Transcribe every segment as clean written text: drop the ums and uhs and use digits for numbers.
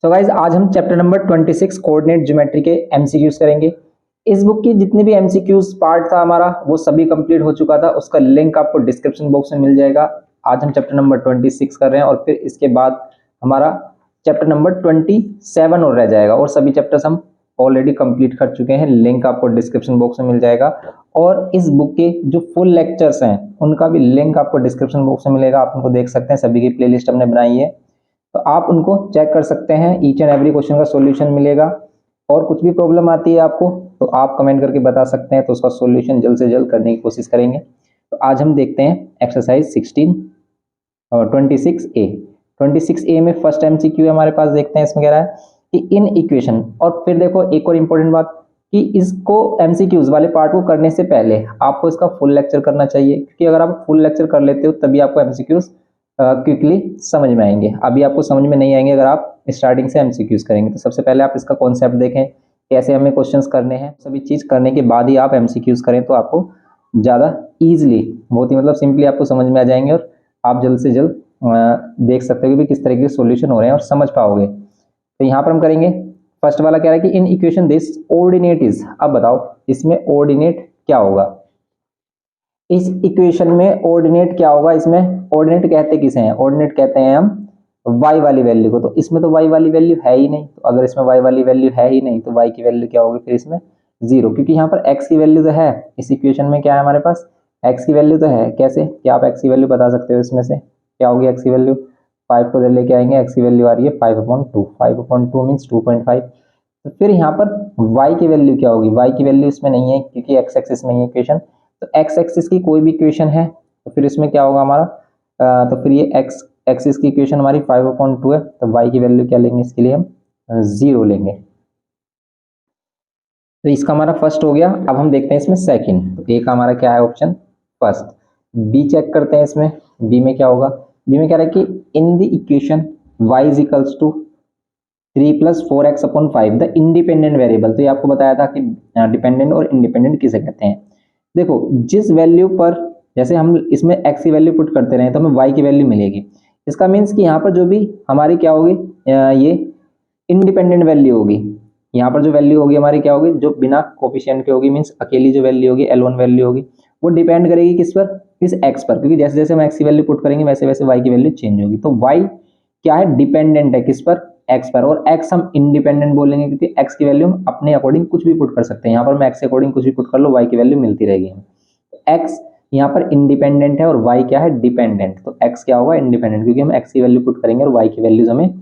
So guys आज हम chapter number 26 coordinate geometry के एमसीक्यूज करेंगे। इस बुक की जितने भी एमसीक्यूज पार्ट था हमारा वो सभी कंप्लीट हो चुका था, उसका लिंक आपको डिस्क्रिप्शन बॉक्स में मिल जाएगा। आज हम चैप्टर नंबर 26 कर रहे हैं और फिर इसके बाद हमारा चैप्टर नंबर 27 और रह जाएगा और सभी चैप्टर्स हम ऑलरेडी कंप्लीट कर चुके हैं। लिंक आपको डिस्क्रिप्शन बॉक्स में मिल जाएगा और इस बुक के जो फुल लेक्चर्स हैं उनका भी लिंक आपको डिस्क्रिप्शन बॉक्स में मिलेगा। आप उनको देख सकते हैं, सभी की प्लेलिस्ट हमने बनाई है तो आप उनको चेक कर सकते हैं। ईच एंड एवरी क्वेश्चन का सॉल्यूशन मिलेगा और कुछ भी प्रॉब्लम आती है आपको तो आप कमेंट करके बता सकते हैं, तो उसका सॉल्यूशन जल्द से जल्द करने की कोशिश करेंगे। तो आज हम देखते हैं एक्सरसाइज 16 और 26A में फर्स्ट एमसीक्यू है हमारे पास। देखते हैं इसमें कह रहा है कि इन इक्वेशन, और फिर देखो एक और इम्पोर्टेंट बात कि इसको एमसीक्यूज वाले पार्ट को करने से पहले आपको इसका फुल लेक्चर करना चाहिए, क्योंकि अगर आप फुल लेक्चर कर लेते हो तभी आपको एमसीक्यूज क्विकली समझ में आएंगे। अभी आपको समझ में नहीं आएंगे अगर आप स्टार्टिंग से एमसीक्यूज करेंगे। तो सबसे पहले आप इसका कॉन्सेप्ट देखें, कैसे हमें क्वेश्चंस करने हैं, सभी चीज़ करने के बाद ही आप एमसीक्यूज करें तो आपको ज़्यादा ईजिली, बहुत ही मतलब सिंपली आपको समझ में आ जाएंगे और आप जल्द से जल्द देख सकते हो कि किस तरीके के सॉल्यूशन हो रहे हैं और समझ पाओगे। तो यहाँ पर हम करेंगे फर्स्ट वाला कह रहा है कि in equation this ordinate is. अब बताओ इसमें ऑर्डिनेट क्या होगा, इस इक्वेशन में ऑर्डिनेट क्या होगा। इसमें ऑर्डिनेट कहते किसे हैं, ऑर्डिनेट कहते हैं हम y वाली वैल्यू को। तो इसमें तो y वाली वैल्यू है ही नहीं, तो अगर इसमें y वाली वैल्यू है ही नहीं तो y की वैल्यू क्या होगी फिर इसमें जीरो, क्योंकि यहाँ पर x की वैल्यू तो है। इस इक्वेशन में क्या है हमारे पास, x की वैल्यू तो है। कैसे, क्या आप x की वैल्यू बता सकते हो इसमें से क्या होगी x की वैल्यू? 5 को लेके आएंगे, x की वैल्यू आ रही है 5/2, 5/2 मीन्स 2.5। तो फिर यहाँ पर y की वैल्यू क्या होगी, y की वैल्यू इसमें नहीं है क्योंकि x एक्सिस में ही इक्वेशन। तो x एक्सिस की कोई भी इक्वेशन है तो फिर इसमें क्या होगा हमारा, तो फिर ये x एक्सिस की इक्वेशन हमारी 5/2 है, तो y की वैल्यू क्या लेंगे इसके लिए हम 0 लेंगे। तो इसका हमारा फर्स्ट हो गया। अब हम देखते हैं इसमें सेकंड। तो ए का हमारा क्या है ऑप्शन फर्स्ट। बी चेक करते हैं इसमें, बी में क्या होगा। बी में कह रहा है कि in the equation y is equals to 3 + 4x/5 the independent variable. तो ये आपको बताया था कि डिपेंडेंट और इंडिपेंडेंट किसे कहते हैं। देखो जिस वैल्यू पर, जैसे हम इसमें x की वैल्यू पुट करते रहे तो हमें y की वैल्यू मिलेगी। इसका मीन्स कि यहाँ पर जो भी हमारी क्या होगी, ये इंडिपेंडेंट वैल्यू होगी। यहाँ पर जो वैल्यू होगी हमारी क्या होगी, जो बिना कोफिशिएंट के होगी, मीन्स अकेली जो वैल्यू होगी L1 वैल्यू होगी, वो डिपेंड करेगी किस पर, इस x पर, क्योंकि जैसे जैसे हम x की वैल्यू पुट करेंगे वैसे वैसे y की वैल्यू चेंज होगी। तो y क्या है, डिपेंडेंट है किस पर, x पर, और x हम इंडिपेंडेंट बोलेंगे क्योंकि x की वैल्यू हम अपने अकॉर्डिंग कुछ भी पुट कर सकते हैं। यहाँ पर मैं x के अकॉर्डिंग कुछ भी पुट कर लो, y की वैल्यू मिलती रहेगी। x यहाँ पर इंडिपेंडेंट है और y क्या है, डिपेंडेंट। तो x क्या होगा, इंडिपेंडेंट, क्योंकि हम x की वैल्यू पुट करेंगे और y की वैल्यूज हमें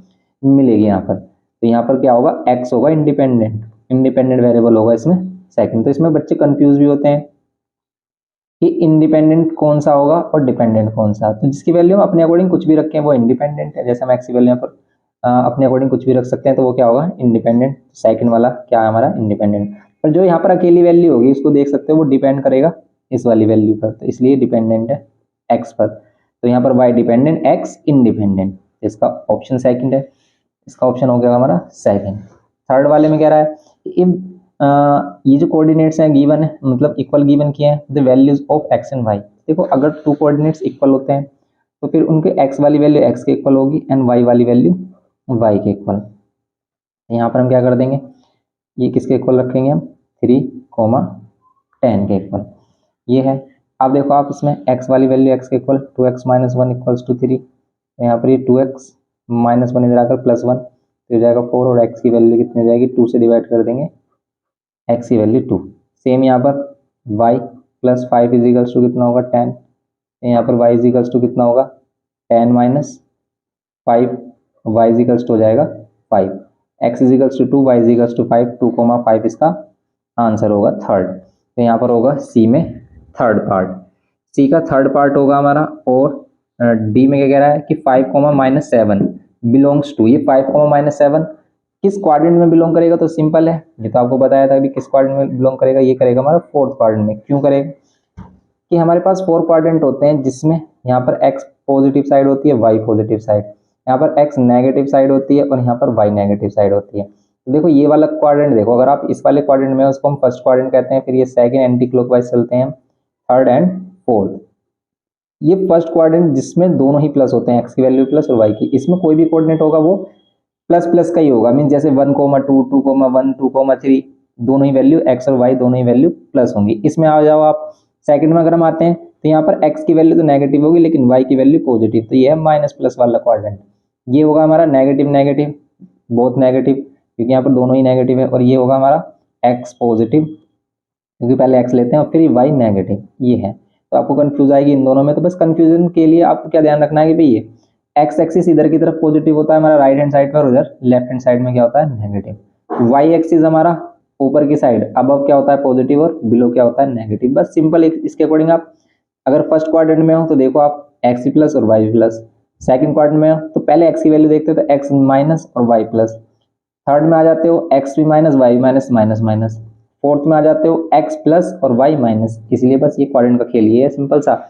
मिलेगी यहाँ पर। तो यहाँ पर क्या होगा, x होगा इंडिपेंडेंट, इंडिपेंडेंट वेरिएबल होगा इसमें सेकंड। तो इसमें बच्चे कंफ्यूज भी होते हैं कि इंडिपेंडेंट कौन सा होगा और डिपेंडेंट कौन सा। तो जिसकी वैल्यू हम अपने अकॉर्डिंग कुछ भी रखें वो इंडिपेंडेंट है। जैसे हम x की वैल्यू यहाँ पर अपने अकॉर्डिंग कुछ भी रख सकते हैं तो वो क्या होगा, इंडिपेंडेंट। सेकंड वाला क्या है हमारा, इंडिपेंडेंट। पर जो यहाँ पर अकेली वैल्यू होगी उसको देख सकते हो, वो डिपेंड करेगा इस वाली वैल्यू पर, तो इसलिए डिपेंडेंट है x पर। तो यहाँ पर y डिपेंडेंट, x इंडिपेंडेंट। इसका ऑप्शन सेकंड है, इसका ऑप्शन हो गया हमारा सेकंड। थर्ड वाले में कह रहा है इफ ये जो कोऑर्डिनेट्स हैं गिवन है, मतलब इक्वल गिवन किए हैं, the values of x and y। देखो अगर टू कोऑर्डिनेट्स इक्वल होते हैं तो फिर उनके x वाली वैल्यू x के इक्वल होगी एंड y वाली वैल्यू y के इक्वल। यहाँ पर हम क्या कर देंगे, ये किसके इक्वल रखेंगे हम, 3, 10 के इक्वल ये है। अब देखो आप इसमें x वाली वैल्यू x के इक्वल 2x - 1 = 3, यहाँ पर ये 2x - 1 इधर आकर +1 तो हो जाएगा 4, और x की वैल्यू कितनी हो जाएगी, 2 से डिवाइड कर देंगे, x की वैल्यू 2। सेम यहाँ पर y + 5 = कितना होगा, 10। यहाँ पर y = कितना होगा, 10 - 5, y हो जाएगा 5, x = 2, y = 5, 2, 5 इसका आंसर होगा थर्ड। तो यहाँ पर होगा सी में थर्ड पार्ट, सी का थर्ड पार्ट होगा हमारा। और डी में क्या कह रहा है कि 5, -7 बिलोंग्स टू, ये 5, -7 किस क्वाड्रेंट में बिलोंग करेगा। तो सिंपल है, ये तो आपको बताया था अभी किस क्वाड्रेंट में बिलोंग करेगा, ये करेगा हमारा फोर्थ क्वाड्रेंट में। क्यों करेगा, कि हमारे पास 4 क्वाड्रेंट होते हैं जिसमें यहाँ पर x पॉजिटिव साइड होती है, y पॉजिटिव साइड, यहाँ पर x नेगेटिव साइड होती है और यहाँ पर y नेगेटिव साइड होती है। तो देखो ये वाला क्वाड्रेंट देखो, अगर आप इस वाले क्वाड्रेंट में उसको हम फर्स्ट क्वाड्रेंट कहते हैं, फिर ये सेकंड एंटी क्लॉकवाइज चलते हैं, थर्ड एंड फोर्थ। ये फर्स्ट क्वाड्रेंट जिसमें दोनों ही प्लस होते हैं, x की वैल्यू प्लस और y की, इसमें कोई भी कोऑर्डिनेट होगा वो प्लस प्लस का ही होगा, मीन जैसे 1,2, 2,1, 2,3 दोनों ही वैल्यू x और y दोनों ही वैल्यू प्लस होंगी। इसमें आ जाओ आप सेकंड में अगर हम आते हैं तो यहाँ पर x की वैल्यू तो नेगेटिव होगी लेकिन y की वैल्यू पॉजिटिव, तो ये है माइनस प्लस वाला क्वाड्रेंट। ये होगा हमारा नेगेटिव नेगेटिव, बहुत नेगेटिव क्योंकि यहाँ पर दोनों ही नेगेटिव है, और ये होगा हमारा x पॉजिटिव क्योंकि पहले x लेते हैं और फिर y नेगेटिव, ये है। तो आपको कंफ्यूज आएगी इन दोनों में, तो बस कंफ्यूजन के लिए आपको क्या ध्यान रखना है कि भाई ये एक्स एक्सिस इधर की तरफ पॉजिटिव होता है हमारा राइट हैंड साइड पर, उधर लेफ्ट हैंड साइड में क्या होता है नेगेटिव। वाई एक्सिस हमारा ऊपर की साइड अब क्या होता है पॉजिटिव और बिलो क्या होता है नेगेटिव। बस सिंपल इसके अकॉर्डिंग आप अगर फर्स्ट क्वाड्रेंट में हो तो देखो आप एक्स प्लस और वाई प्लस, सेकंड क्वाड्रेंट में हो तो पहले एक्स की वैल्यू देखते हो तो एक्स माइनस और वाई प्लस, थर्ड में आ जाते हो एक्स भी minus y minus minus minus, fourth में आ जाते हो एक्स प्लस और वाई माइनस। इसलिए बस ये क्वाड्रेंट का खेल ये है सिंपल सा।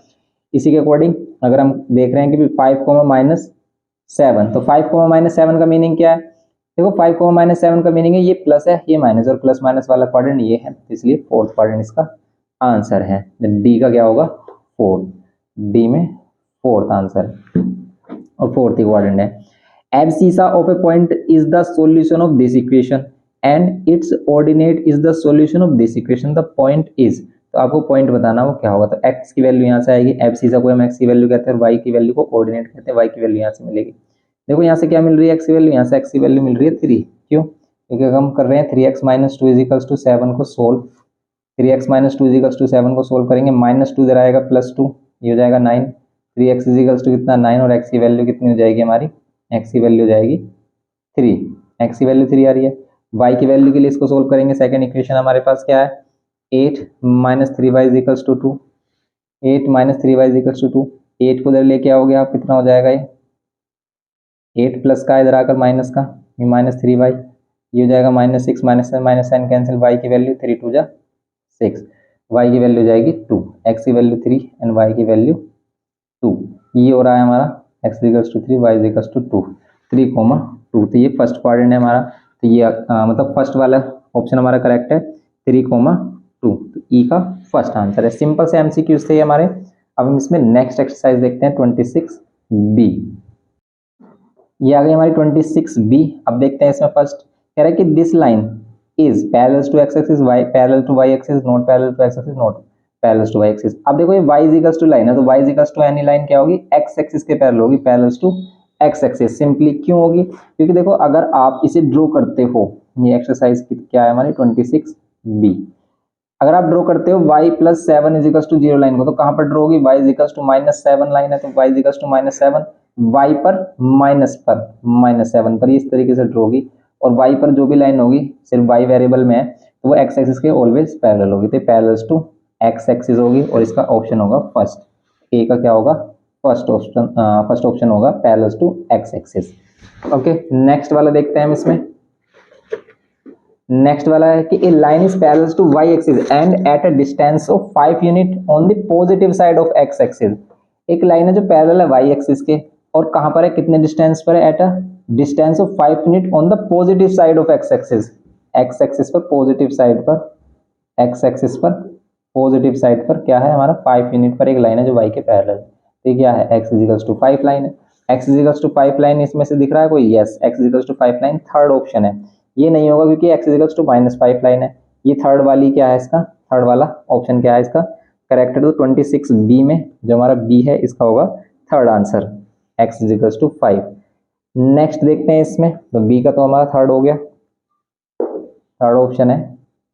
इसी के अकॉर्डिंग अगर हम देख रहे हैं कि 5,-7, तो 5,-7 का मीनिंग क्या है, देखो 5,-7 का मीनिंग है ये प्लस है ये माइनस, और प्लस माइनस वाला क्वाड्रेंट ये है, इसलिए फोर्थ क्वाड्रेंट इसका आंसर है। डी का क्या होगा फोर्थ, डी में फोर्थ आंसर और फोर्थ ही क्वाड्रेंट है। Abscissa of A point is the solution of this equation and it's ordinate is the solution of this equation, the point is, तो आपको पॉइंट बताना वो क्या होगा। तो x की वैल्यू यहाँ से आएगी, एब्सिसा को हम x की वैल्यू कहते हैं और y की वैल्यू को ऑर्डिनेट कहते हैं, y की वैल्यू यहाँ से मिलेगी। देखो यहाँ से क्या मिल रही है x की वैल्यू, यहाँ से x की वैल्यू मिल रही है 3, क्यों क्योंकि हम कर रहे हैं 3x - 2 = 7 को सोल्व, 3x - 2 = 7 को सोल्व करेंगे, -2 इधर आएगा +2 ये हो जाएगा 9, 3x = कितना 9 और x की वैल्यू कितनी हो जाएगी हमारी, x की वैल्यू हो जाएगी 3, x की वैल्यू 3 आ रही है। y की वैल्यू के लिए इसको सोल्व करेंगे, सेकंड इक्वेशन हमारे पास क्या है 8 - 3y = 2, 8 - 3y = 2, 8 को इधर लेके आओगे आप कितना हो जाएगा ये 8 प्लस का इधर आकर माइनस का, ये -3y ये हो जाएगा -6 -7 कैंसिल, y की वैल्यू 3 2 जा 6, y की वैल्यू हो जाएगी 2, x की वैल्यू 3 एंड y की वैल्यू 2, ये हो रहा है हमारा x = 3 y = 2, 3,2, तो ये फर्स्ट क्वाड्रेंट है हमारा। तो ये मतलब फर्स्ट वाला ऑप्शन हमारा करेक्ट है 3,2, तो ई का फर्स्ट आंसर है। सिंपल से एमसीक्यूज थे हमारे। अब हम इसमें नेक्स्ट एक्सरसाइज देखते हैं 26B। ये आ गई हमारी 26B। अब देखते हैं इसमें फर्स्ट कह रहा है कि this line is parallel to x axis, y parallel to y axis, not parallel to x axis, not parallel to y axis. अब देखो ये वाई इक्वल्स टू लाइन है, तो y equals to any line क्या होगी x axis के parallel होगी, parallel to x axis. Simply क्यों होगी, क्योंकि देखो अगर आप इसे ड्रॉ करते हो, ये एक्सरसाइज क्या है हमारी 26B, अगर आप ड्रॉ करते हो y + 7 = 0 लाइन को, तो कहां पर ड्रॉ होगी, y = -7 लाइन है तो y = -7, y पर -7 पर इस तरीके से ड्रॉ होगी, और y पर जो भी लाइन होगी सिर्फ y वेरिएबल में है तो वो x एक्सिस के ऑलवेज पैरेलल होगी, तो पैरेलल टू x एक्सिस होगी, और इसका ऑप्शन होगा फर्स्ट, ए का क्या होगा फर्स्ट ऑप्शन होगा parallel to x axis. Okay next वाला देखते हैं हम इसमें। नेक्स्ट वाला है कि a line is parallel to y axis and at a distance of 5 unit on the positive side of x axis. एक लाइन है जो पैरेलल है y एक्सिस के, और कहां पर है कितने डिस्टेंस पर है, eight a distance of 5 unit on the positive side of x axis, x axis पर पॉजिटिव साइड पर, x एक्सिस पर पॉजिटिव साइड पर क्या है हमारा 5 यूनिट पर एक लाइन है जो y के पैरेलल, तो क्या है x = 5 लाइन है, x = 5 लाइन इसमें से दिख रहा है कोई, yes x = 5 line third option है। ये नहीं होगा क्योंकि x = -5 लाइन है, ये थर्ड वाली क्या है इसका, थर्ड वाला ऑप्शन क्या है इसका करेक्ट है, तो 26B में जो हमारा B है इसका होगा थर्ड आंसर x = 5। नेक्स्ट देखते हैं इसमें, तो B का तो हमारा थर्ड हो गया, थर्ड ऑप्शन है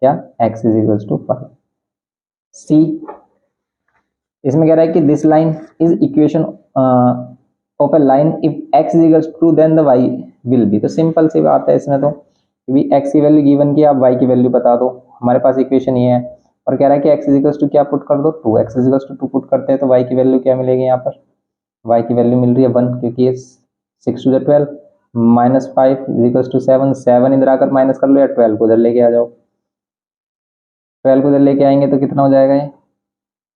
क्या x = 5। C इसमें कह रहा है कि this line is equation of a line if x = 2 then the y will be. तो सिंपल सी बात है इसमें, तो भी x की वैल्यू गिवन की आप y की वैल्यू बता दो, हमारे पास इक्वेशन ये है, और कह रहा है कि x = क्या पुट कर दो 2, x = 2 पुट करते हैं तो y की वैल्यू क्या मिलेगी, यहाँ पर y की वैल्यू मिल रही है 1, क्योंकि ये 6 2 12 -5 = 7, 7 इधर आकर माइनस कर लो या 12 को इधर लेके आ जाओ, 12 को इधर लेके आएंगे तो कितना हो जाएगा ये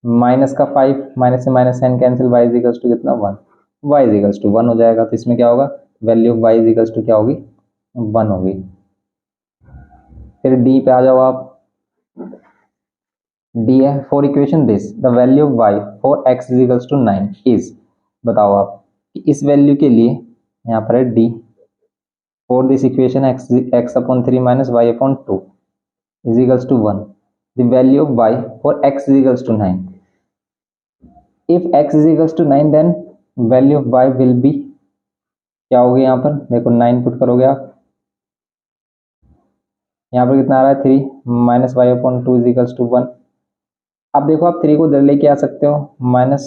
माइनस का 5, माइनस से माइनस साइन कैंसिल, y = कितना 1, y = 1 हो जाएगा। तो इसमें क्या होगा वैल्यू ऑफ y = क्या होगी 1 होगी। फिर डी पे आ जाओ आप, डी है for equation this the value of y for x = 9 is, बताओ आप कि इस वैल्यू के लिए यहाँ पर है D, For this equation x/3 minus y/2 is equals to 1. The value of y for x is equals to 9. If x is equals to 9 then value of y will be क्या होगी, यहाँ पर देखो 9 पुट करोगे आप, यहाँ पर कितना आ रहा है 3 minus y/2 is equals to 1. अब देखो आप 3 को इधर लेके आ सकते हो, minus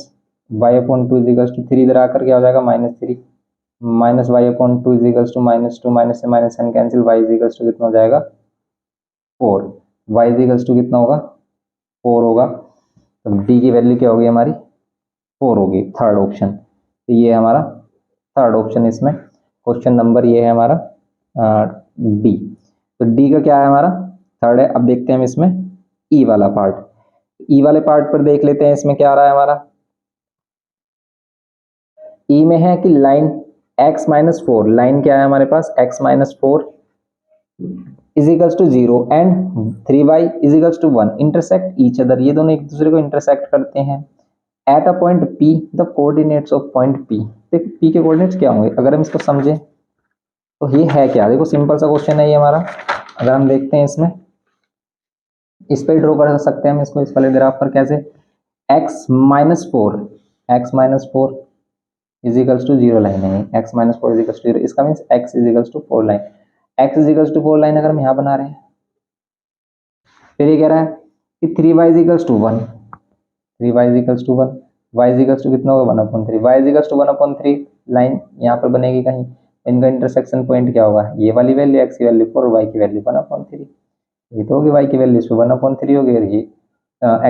y/2 is equals to 3 इधर आकर क्या हो जाएगा -3 minus y/2 is equals to -2, minus से माइनस एन cancel, y is equals to कितना हो जाएगा 4. y इज इक्वल्स टू कितना होगा 4 होगा. तो d की वैल्यू क्या होगी हमारी 4 होगी, थर्ड ऑप्शन. तो ये हमारा थर्ड ऑप्शन, इसमें क्वेश्चन नंबर ये है हमारा डी. तो डी का क्या है हमारा थर्ड है. अब देखते हैं हम इसमें ई वाला पार्ट. ई वाले पार्ट पर देख लेते हैं इसमें क्या आ रहा है हमारा. ई में है कि लाइन x-4, लाइन क्या है हमारे पास x-4 is equals to 0 and 3y is equals to 1 intersect each other. ये दोनों एक दूसरे को इंटरसेक्ट करते हैं at a point P. The coordinates of point P. देखो P के कोऑर्डिनेट्स क्या होंगे अगर हम इसको समझें तो ये है क्या. देखो सिंपल सा क्वेश्चन है ये हमारा. अगर हम देखते हैं इसमें इस पर ड्रॉ कर सकते हैं हम इसको, इस वाले ग्राफ पर कैसे x-4 is equals to 0 line है. x-4 इज इक्वल्स टू 0, इसका means x is equals to 4 line. x is equals to 4 line अगर हम यहाँ बना रहे हैं, फिर ये कह रहा है कि 3y is equals to 1, 3y is equals to 1, y is equals to कितना होगा 1/3. y is equals to 1/3 line यहाँ पर बनेगी कहीं. इनका इंटरसेक्शन पॉइंट क्या होगा, ये वाली वैल्यू x की वैल्यू 4 और y की वैल्यू 1/3. ये तो होगी y की वैल्यू, इसमें 1/3 होगी और ये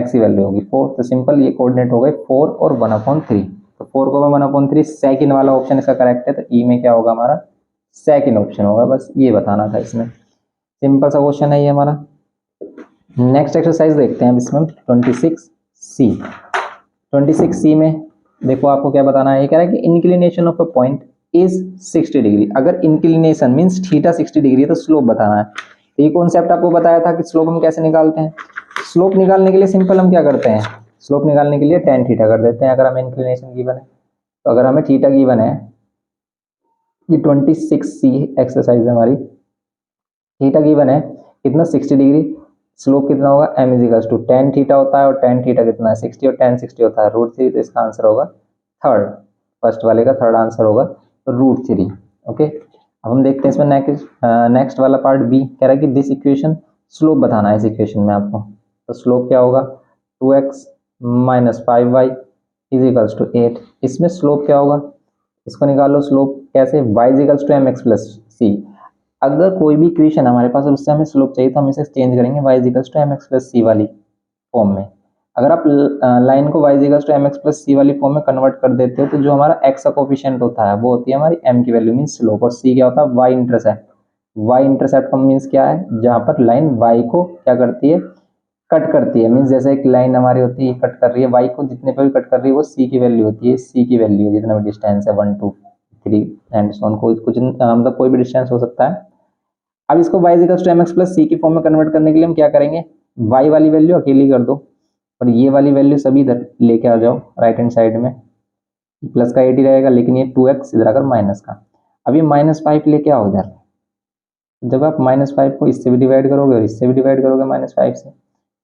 x की वैल्यू होगी 4. तो सिंपल ये कोऑर्डिनेट हो गए 4 और 1/3. तो 4 को 1/3 सेकंड वाला ऑप्शन इसका करेक्ट है. तो ई में क्या होगा हमारा सेकंड ऑप्शन होगा. बस ये बताना था इसमें. सिंपल सा क्वेश्चन है ये हमारा. नेक्स्ट एक्सरसाइज देखते हैं इसमें 26C में देखो आपको क्या बताना है. ये कह रहा है कि inclination of a point is 60 degree. अगर इंक्लिनेशन मींस थीटा 60 डिग्री है तो स्लोप बताना है. तो ये कॉन्सेप्ट आपको बताया था कि स्लोप हम कैसे निकालते हैं. स्लोप निकालने के लिए सिंपल हम क्या करते हैं, स्लोप निकालने के लिए tan थीटा कर देते हैं. अगर हमें इंक्लिनेशन गिवन है तो अगर हमें थीटा गिवन है, ये 26C एक्सरसाइज है हमारी. थीटा गिवन है कितना 60 डिग्री, स्लोप कितना होगा m is equals to tan theta होता है और tan थीटा कितना है 60 और tan 60 होता है √3. तो इसका आंसर होगा थर्ड, फर्स्ट वाले का थर्ड आंसर होगा √3. ओके. अब हम देखते हैं इसमें नेक्स्ट वाला पार्ट बी. कह रहा है कि दिस इक्वेशन स्लोप बताना है इस इक्वेशन में आपको. तो स्लोप क्या होगा 2x minus 5y is equals to 8. इसमें स्लोप क्या होगा, इसको निकालो स्लोप कैसे, y is equals to mx plus c. अगर कोई भी इक्वेशन हमारे पास और उससे हमें स्लोप चाहिए तो हम इसे चेंज करेंगे y is equals to mx plus c वाली फॉर्म में. अगर आप लाइन को y is equals to mx plus c वाली फॉर्म में कन्वर्ट कर देते हो तो जो हमारा x का कोफिशिएंट होता है वो होती है हमारी m की वैल्यू मींस स्लोप, और c क्या होता है y इंटरसेप्ट. y इंटरसेप्ट का मींस क्या है, जहां पर लाइन y को क्या करती है कट करती है. मींस जैसे एक लाइन हमारी होती है कट कर रही है y को, जितने पे भी कट कर रही है वो c की वैल्यू होती है. c की वैल्यू जितना भी डिस्टेंस है 1 2 3 एंड सो ऑन, कुछ मतलब कोई भी डिस्टेंस हो सकता है. अब इसको y is equals to mx plus c की फॉर्म में कन्वर्ट करने के लिए हम क्या करेंगे, y वाली वैल्यू अकेली कर दो और ये वाली वैल्यू सभी इधर लेके आ जाओ राइट हैंड साइड में. प्लस का 80 रहेगा लेकिन ये 2x इधर आकर माइनस का. अब ये -5 लेके आओ इधर. जब आप -5 को इससे भी डिवाइड करोगे और इससे भी डिवाइड करोगे -5 से,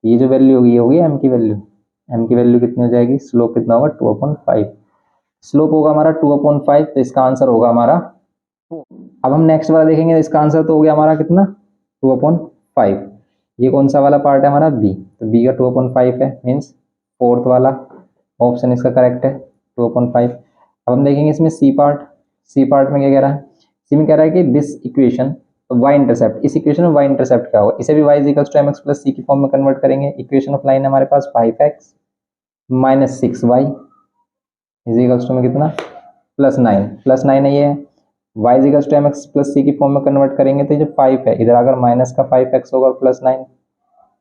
ये जो वैल्यू होगी ये होगी m की वैल्यू. m की वैल्यू कितनी हो जाएगी, स्लोप कितना होगा 2/5. स्लोप होगा हमारा 2/5. तो इसका आंसर होगा हमारा. अब हम नेक्स्ट वाला देखेंगे. इसका आंसर तो हो गया हमारा कितना 2/5. ये कौन सा वाला पार्ट है हमारा बी. तो बी का 2/5 है मीन्स फोर्थ वाला ऑप्शन इसका करेक्ट है 2/5. अब हम देखेंगे इसमें सी पार्ट. सी पार्ट में क्या कह रहा है, सी में कह रहा है कि दिस इक्वेशन y इंटरसेप्ट. इस इक्वेशन में y इंटरसेप्ट क्या होगा, इसे भी y is equals to mx plus c की फॉर्म में कन्वर्ट करेंगे. इक्वेशन ऑफ लाइन हमारे पास 5x minus 6y is equals to में कितना +9 है ये. y is equals to mx plus c की फॉर्म में कन्वर्ट करेंगे तो जो 5 है इधर आकर माइनस का 5x होगा और +9.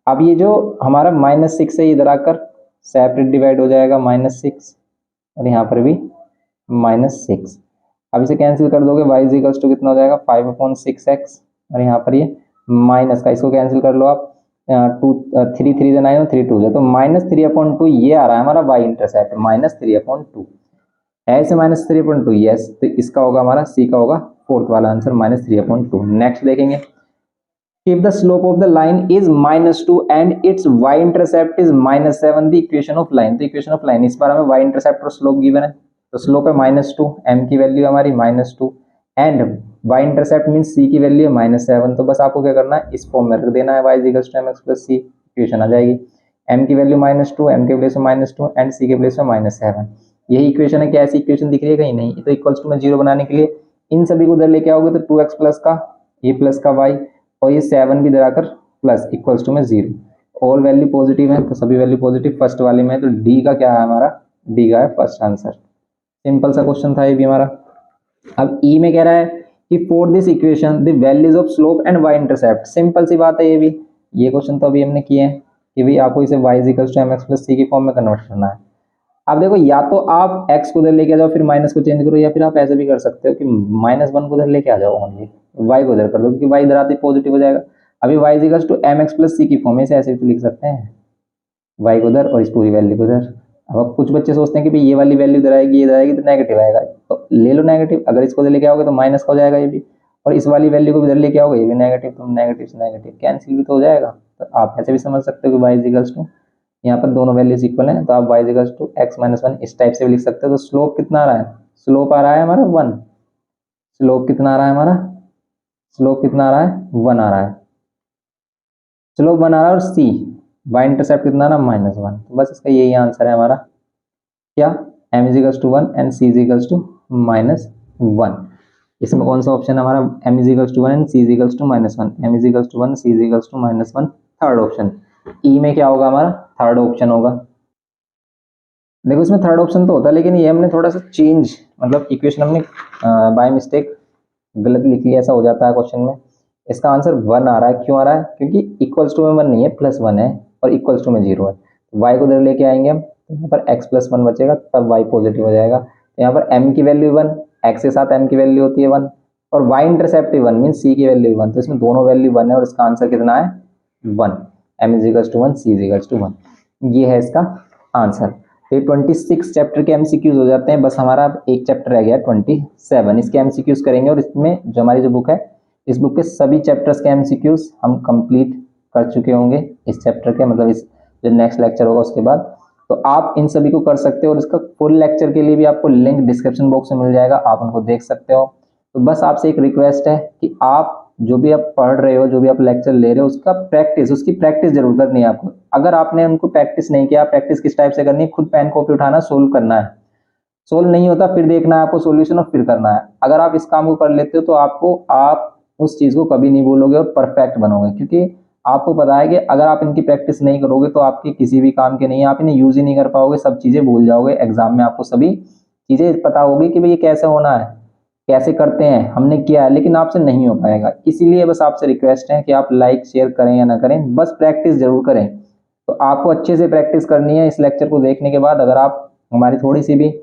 अब ये जो हमारा -6 है इधर आकर सेपरेट डिवाइड हो जाएगा -6 और यहाँ पर भी -6. अब इसे कैंसिल कर दोगे y इज इक्वल्स टू कितना हो जाएगा 5/6x और यहाँ पर ये माइनस का, इसको कैंसिल कर लो आप 2 3 3 से 9 और 3 2 से, तो -3/2 ये आ रहा है हमारा y इंटरसेप्ट -3/2 ऐसे -3/2. यस, तो इसका होगा हमारा c का होगा फोर्थ वाला आंसर -3/2। नेक्स्ट देखेंगे, if the slope of the line is -2 and its y intercept is -7, the equation of line। तो इक्वेशन ऑफ लाइन, इस बार हमें y इंटरसेप्ट और स्लोप गिवन है, तो स्लोप है -2, m की वैल्यू हमारी -2 and y intercept mean c की वैल्यू है -7। तो बस आपको क्या करना है, इस फॉर्म में रख देना है, y = mx + c, इक्वेशन आ जाएगी। m की वैल्यू -2, m के प्लेस में -2 एंड c के प्लेस में -7, यही इक्वेशन है। क्या ऐसी इक्वेशन दिख रही है? कहीं नहीं। तो इक्वल्स टू में 0 बनाने के लिए इन सभी को उधर लेके आओगे तो 2x प्लस का ये प्लस का y और ये 7 भी इधर आकर प्लस इक्वल्स टू में 0। ऑल वैल्यू पॉजिटिव है तो सभी वैल्यू पॉजिटिव फर्स्ट वाले में, तो डी का क्या है हमारा, डी का है फर्स्ट आंसर। सिंपल सा क्वेश्चन था ये भी हमारा। अब ई में कह रहा है कि for this equation the values of slope and y intercept. Simple सी बात है ये भी, ये क्वेश्चन तो अभी हमने किए हैं कि भाई आपको इसे y = mx + c की फॉर्म में कन्वर्ट करना है। अब देखो, या तो आप x को उधर लेके आ जाओ फिर माइनस को चेंज करो, या फिर आप ऐसे भी कर सकते हो कि -1 को उधर लेके आ जाओ, ओनली y को उधर कर दो क्योंकि y इधर आते पॉजिटिव हो जाएगा। अभी y = mx + c की फॉर्म में से ऐसे भी लिख सकते हैं, y को उधर और इस पूरी वैल्यू को उधर। अब कुछ बच्चे सोचते हैं कि भाई ये वाली वैल्यू इधर आएगी, इधर आएगी तो नेगेटिव आएगा, तो ले लो नेगेटिव। अगर इसको उधर लेके आओगे तो माइनस का हो जाएगा ये भी, और इस वाली वैल्यू को इधर लेके आओगे ये भी नेगेटिव, तो नेगेटिव से नेगेटिव कैंसिल भी तो हो जाएगा। तो आप ऐसे भी समझ सकते हो कि y = यहाँ पर दोनों वैल्यूज इक्वल हैं, तो आप y = x-1 इस टाइप से भी लिख सकते हो। तो स्लोप कितना आ रहा है, स्लोप आ रहा है हमारा 1, स्लोप कितना आ रहा है हमारा, स्लोप कितना आ रहा है 1 आ रहा है, स्लोप 1 आ रहा है। और c y इंटरसेप्ट कितना आ रहा है -1। तो बस इसका यही आंसर है हमारा, क्या, m = 1 एंड c = -1। इसमें कौन सा ऑप्शन हमारा, m = 1 and c = -1, m = 1 c = -1, third option. E में क्या होगा हमारा, थर्ड ऑप्शन होगा। देखो इसमें थर्ड ऑप्शन तो होता है, लेकिन ये हमने थोड़ा सा चेंज, मतलब इक्वेशन हमने बाय मिस्टेक गलत लिख लिया, ऐसा हो जाता है क्वेश्चन में। इसका आंसर 1 आ रहा है, क्यों आ रहा है, क्योंकि इक्वल्स टू में 1 नहीं है, +1 है और इक्वल्स टू में 0 है। y को इधर लेके आएंगे हम, यहाँ पर x + 1 बचेगा, तब y पॉजिटिव हो जाएगा। तो यहाँ पर m की वैल्यू 1, x के साथ m की वैल्यू होती है 1, और y इंटरसेप्ट 1 मीन c की वैल्यू 1, तो इसमें दोनों वैल्यू 1 है और इसका आंसर कितना है 1, m = 1 c = 1, ये है इसका आंसर। ये 26 चैप्टर के एमसीक्यूज हो जाते हैं, बस हमारा एक चैप्टर रह गया 27, इसके एमसीक्यूज करेंगे। और इसमें जो हमारी जो बुक है, इस बुक के सभी चैप्टर्स के एमसीक्यूज हम कंप्लीट कर चुके होंगे इस चैप्टर के, मतलब इस जो नेक्स्ट लेक्चर होगा उसके बाद। तो आप इन सभी को कर सकते हो, और इसका फुल लेक्चर के लिए भी आपको लिंक डिस्क्रिप्शन बॉक्स में मिल जाएगा, आप उनको देख सकते हो। तो बस आपसे एक रिक्वेस्ट है कि आप जो भी आप पढ़ रहे हो, जो भी आप लेक्चर ले रहे हो, उसका प्रैक्टिस, उसकी प्रैक्टिस जरूर करनी है आपको। अगर आपने उनको प्रैक्टिस नहीं किया, प्रैक्टिस किस टाइप से करनी है, खुद पेन कॉपी उठाना, सोल्व करना है, सोल्व नहीं होता फिर देखना है आपको सॉल्यूशन और फिर करना है। अगर आप इस काम को कर लेते हो तो आप उस चीज को कभी नहीं भूलोगे और परफेक्ट बनोगे, क्योंकि आपको पता है कि अगर आप इनकी प्रैक्टिस नहीं करोगे तो आपके किसी भी काम के नहीं है, आप इन्हें यूज ही नहीं कर पाओगे, सब चीजें भूल जाओगे। एग्जाम में आपको सभी चीजें पता होगी कि भाई ये कैसे होना है, कैसे करते हैं, हमने किया है, लेकिन आपसे नहीं हो पाएगा। इसीलिए बस आपसे रिक्वेस्ट है कि आप लाइक शेयर करें या ना करें, बस प्रैक्टिस जरूर करें। तो आपको अच्छे से प्रैक्टिस करनी है। इस लेक्चर को देखने के बाद अगर आप हमारी थोड़ी सी भी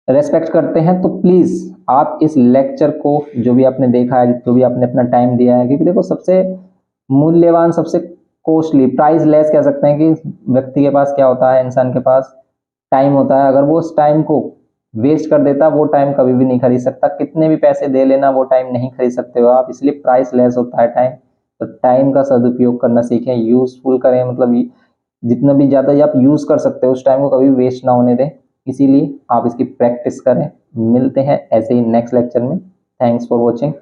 रेस्पेक्ट करते हैं तो प्लीज आप इस लेक्चर को, जो भी आपने देखा है, जो भी आपने अपना टाइम दिया है, क्योंकि देखो सबसे मूल्यवान, सबसे कॉस्टली, प्राइस लेस कह सकते हैं कि व्यक्ति के पास क्या होता है, इंसान के पास टाइम होता है। अगर वो उस टाइम को वेस्ट कर देता, वो टाइम कभी भी नहीं खरीद सकता, कितने भी पैसे दे लेना वो टाइम नहीं खरीद सकते हो आप, इसलिए प्राइस लेस होता है टाइम। तो टाइम का सदुपयोग करना सीखें, यूजफुल करें, मतलब जितना भी ज़्यादा आप यूज़ कर सकते हो उस टाइम को कभी वेस्ट ना होने दें, इसीलिए आप इसकी प्रैक्टिस करें। मिलते हैं ऐसे ही नेक्स्ट लेक्चर में। Thanks for watching.